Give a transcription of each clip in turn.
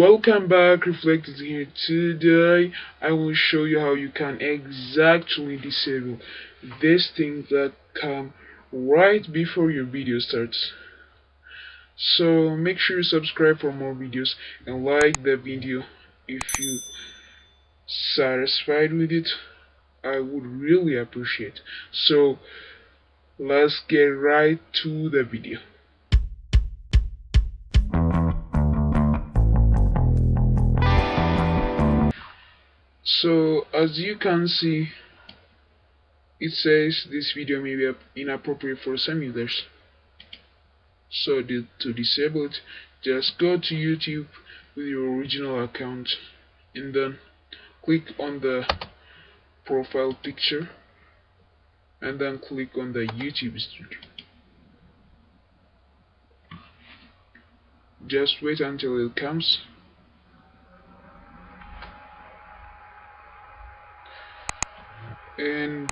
Welcome back, Reflect is here. Today I will show you how you can exactly disable these things that come right before your video starts. So make sure you subscribe for more videos and like the video if you satisfied with it. I would really appreciate. So let's get right to the video. So as you can see, it says this video may be inappropriate for some users. So to disable it, just go to YouTube with your original account and then click on the profile picture and then click on the YouTube studio. Just wait until it comes. And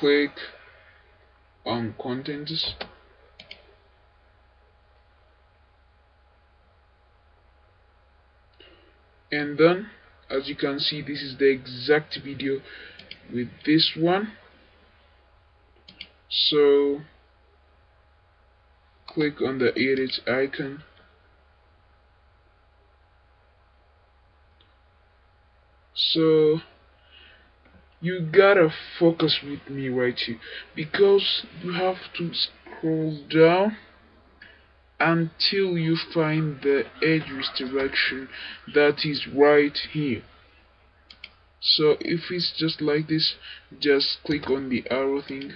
click on contents, and then as you can see, this is the exact video with this one. So click on the edit icon, so you gotta focus with me right here, because you have to scroll down until you find the edge redirection that is right here. So if it's just like this, just click on the arrow thing.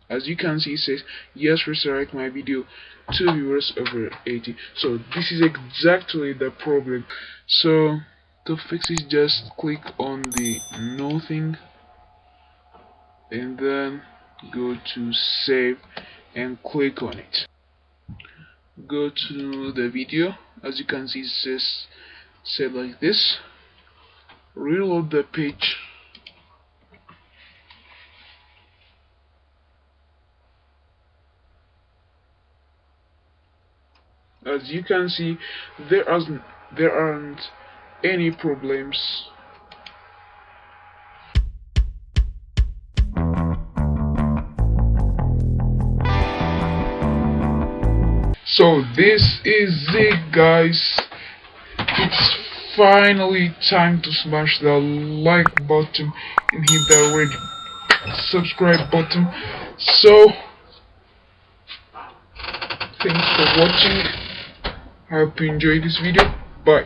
As you can see, it says yes, resurrect my video to viewers over 80. So this is exactly the problem. So to fix it, just click on the no thing and then go to save and click on it. Go to the video. As you can see, it says save like this. Reload the page. As you can see, there aren't any problems. So this is it, guys. It's finally time to smash the like button and hit the red subscribe button. So thanks for watching. I hope you enjoyed this video. Bye.